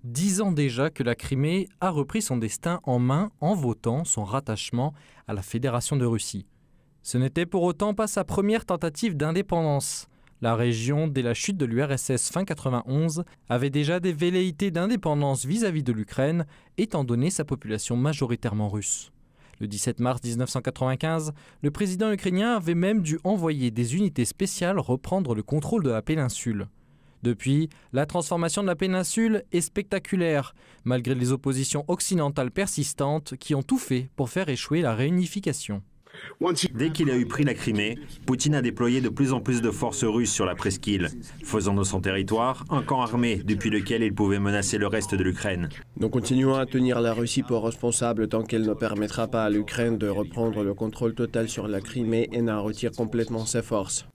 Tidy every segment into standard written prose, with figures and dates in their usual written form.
10 ans déjà que la Crimée a repris son destin en main en votant son rattachement à la Fédération de Russie. Ce n'était pour autant pas sa première tentative d'indépendance. La région, dès la chute de l'URSS fin 91, avait déjà des velléités d'indépendance vis-à-vis de l'Ukraine, étant donné sa population majoritairement russe. Le 17 mars 1995, le président ukrainien avait même dû envoyer des unités spéciales reprendre le contrôle de la péninsule. Depuis, la transformation de la péninsule est spectaculaire, malgré les oppositions occidentales persistantes qui ont tout fait pour faire échouer la réunification. Dès qu'il a eu pris la Crimée, Poutine a déployé de plus en plus de forces russes sur la presqu'île, faisant de son territoire un camp armé depuis lequel il pouvait menacer le reste de l'Ukraine. Nous continuons à tenir la Russie pour responsable tant qu'elle ne permettra pas à l'Ukraine de reprendre le contrôle total sur la Crimée et n'en retire complètement ses forces.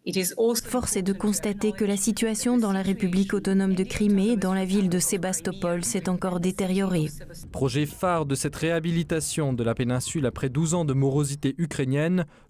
Force est de constater que la situation dans la République autonome de Crimée, dans la ville de Sébastopol, s'est encore détériorée. Projet phare de cette réhabilitation de la péninsule après 12 ans de morosité ukrainienne,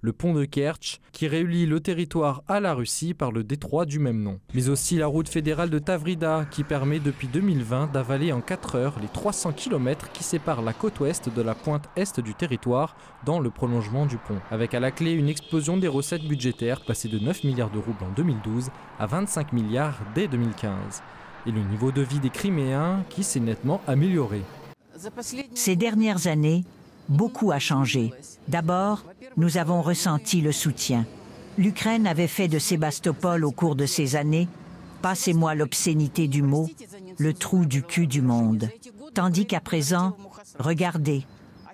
le pont de Kertch, qui relie le territoire à la Russie par le détroit du même nom. Mais aussi la route fédérale de Tavrida, qui permet depuis 2020 d'avaler en 4 heures les 300 km qui séparent la côte ouest de la pointe est du territoire dans le prolongement du pont. Avec à la clé une explosion des recettes budgétaires passées de 9 milliards de roubles en 2012 à 25 milliards dès 2015. Et le niveau de vie des Criméens qui s'est nettement amélioré. Ces dernières années, beaucoup a changé. D'abord, nous avons ressenti le soutien. L'Ukraine avait fait de Sébastopol au cours de ces années, passez-moi l'obscénité du mot, le trou du cul du monde. Tandis qu'à présent, regardez,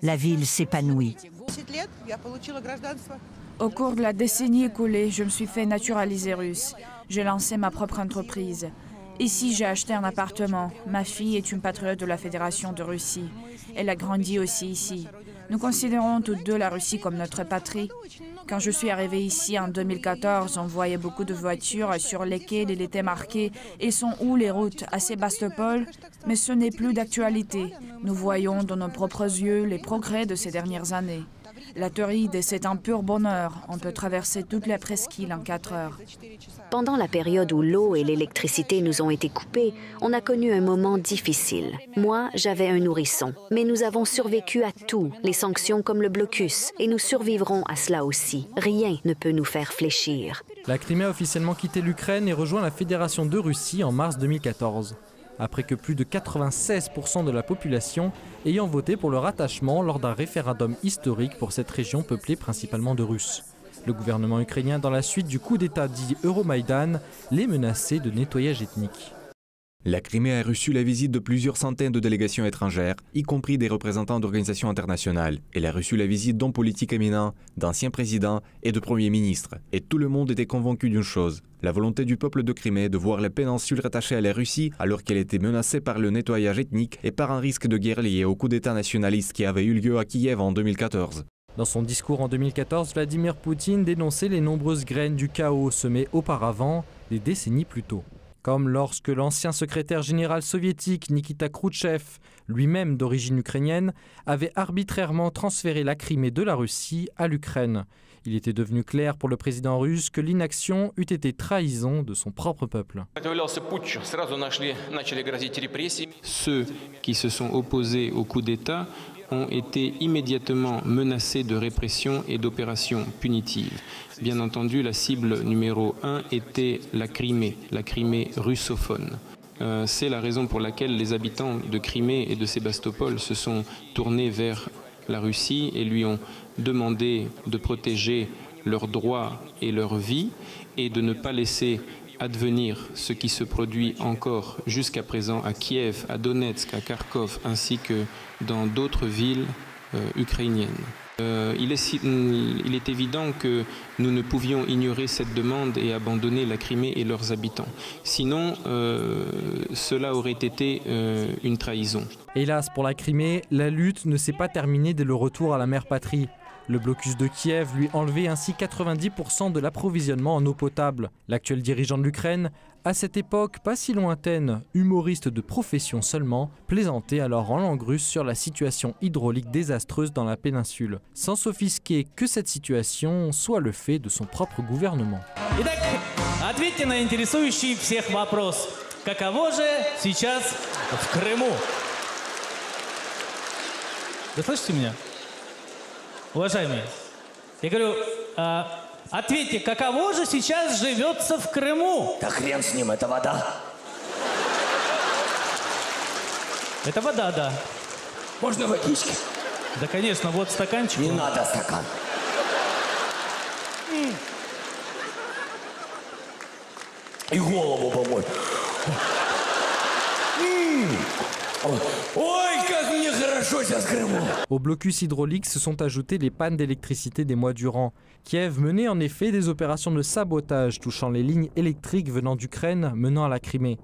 la ville s'épanouit. Au cours de la décennie écoulée, je me suis fait naturaliser russe. J'ai lancé ma propre entreprise. Ici, j'ai acheté un appartement. Ma fille est une patriote de la Fédération de Russie. Elle a grandi aussi ici. Nous considérons toutes deux la Russie comme notre patrie. Quand je suis arrivée ici en 2014, on voyait beaucoup de voitures sur lesquelles il était marqué « Et sont où les routes à Sébastopol ?» Mais ce n'est plus d'actualité. Nous voyons de nos propres yeux les progrès de ces dernières années. La Tauride, c'est un pur bonheur. On peut traverser toute la presqu'île en 4 heures. Pendant la période où l'eau et l'électricité nous ont été coupées, on a connu un moment difficile. Moi, j'avais un nourrisson. Mais nous avons survécu à tout, les sanctions comme le blocus, et nous survivrons à cela aussi. Rien ne peut nous faire fléchir. La Crimée a officiellement quitté l'Ukraine et rejoint la Fédération de Russie en mars 2014. Après que plus de 96% de la population ayant voté pour le rattachement lors d'un référendum historique pour cette région peuplée principalement de Russes. Le gouvernement ukrainien, dans la suite du coup d'État dit Euromaïdan, les menaçait de nettoyage ethnique. La Crimée a reçu la visite de plusieurs centaines de délégations étrangères, y compris des représentants d'organisations internationales. Elle a reçu la visite d'hommes politiques éminents, d'anciens présidents et de premiers ministres. Et tout le monde était convaincu d'une chose, la volonté du peuple de Crimée de voir la péninsule rattachée à la Russie alors qu'elle était menacée par le nettoyage ethnique et par un risque de guerre lié au coup d'État nationaliste qui avait eu lieu à Kiev en 2014. Dans son discours en 2014, Vladimir Poutine dénonçait les nombreuses graines du chaos semées auparavant, des décennies plus tôt. Comme lorsque l'ancien secrétaire général soviétique Nikita Khrouchtchev, lui-même d'origine ukrainienne, avait arbitrairement transféré la Crimée de la Russie à l'Ukraine. Il était devenu clair pour le président russe que l'inaction eût été trahison de son propre peuple. Ceux qui se sont opposés au coup d'État ont été immédiatement menacés de répression et d'opérations punitives. Bien entendu, la cible numéro 1 était la Crimée russophone. C'est la raison pour laquelle les habitants de Crimée et de Sébastopol se sont tournés vers la Russie et lui ont demandé de protéger leurs droits et leur vie et de ne pas laisser advenir ce qui se produit encore jusqu'à présent à Kiev, à Donetsk, à Kharkov, ainsi que dans d'autres villes ukrainiennes. Il est évident que nous ne pouvions ignorer cette demande et abandonner la Crimée et leurs habitants. Sinon, cela aurait été une trahison. Hélas pour la Crimée, la lutte ne s'est pas terminée dès le retour à la mère patrie. Le blocus de Kiev lui enlevait ainsi 90% de l'approvisionnement en eau potable. L'actuel dirigeant de l'Ukraine, à cette époque pas si lointaine, humoriste de profession seulement, plaisantait alors en langue russe sur la situation hydraulique désastreuse dans la péninsule, sans s'offusquer que cette situation soit le fait de son propre gouvernement. каково же сейчас в Крыму? Вы слышите меня? Уважаемые, я говорю, ответьте, каково же сейчас живется в Крыму? Да хрен с ним, это вода. Это вода, да. Можно водички? Да, конечно, вот стаканчик. Не надо стакан. И голову помой. Ой, как мне хорошо сейчас в Крыму. Au blocus hydraulique se sont ajoutées les pannes d'électricité des mois durant. Kiev menait en effet des opérations de sabotage touchant les lignes électriques venant d'Ukraine menant à la Crimée.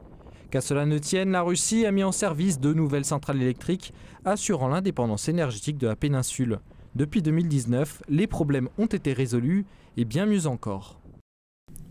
Qu'à cela ne tienne, la Russie a mis en service 2 nouvelles centrales électriques assurant l'indépendance énergétique de la péninsule. Depuis 2019, les problèmes ont été résolus et bien mieux encore.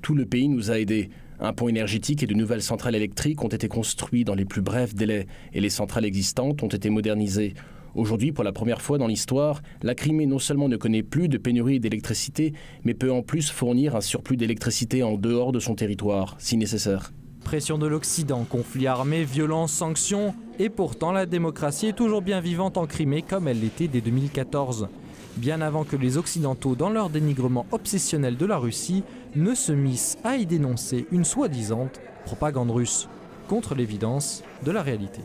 Tout le pays nous a aidés. Un pont énergétique et de nouvelles centrales électriques ont été construits dans les plus brefs délais et les centrales existantes ont été modernisées. Aujourd'hui, pour la première fois dans l'histoire, la Crimée non seulement ne connaît plus de pénurie d'électricité, mais peut en plus fournir un surplus d'électricité en dehors de son territoire, si nécessaire. Pression de l'Occident, conflits armés, violences, sanctions, et pourtant la démocratie est toujours bien vivante en Crimée comme elle l'était dès 2014. Bien avant que les Occidentaux, dans leur dénigrement obsessionnel de la Russie, ne se missent à y dénoncer une soi-disant propagande russe, contre l'évidence de la réalité.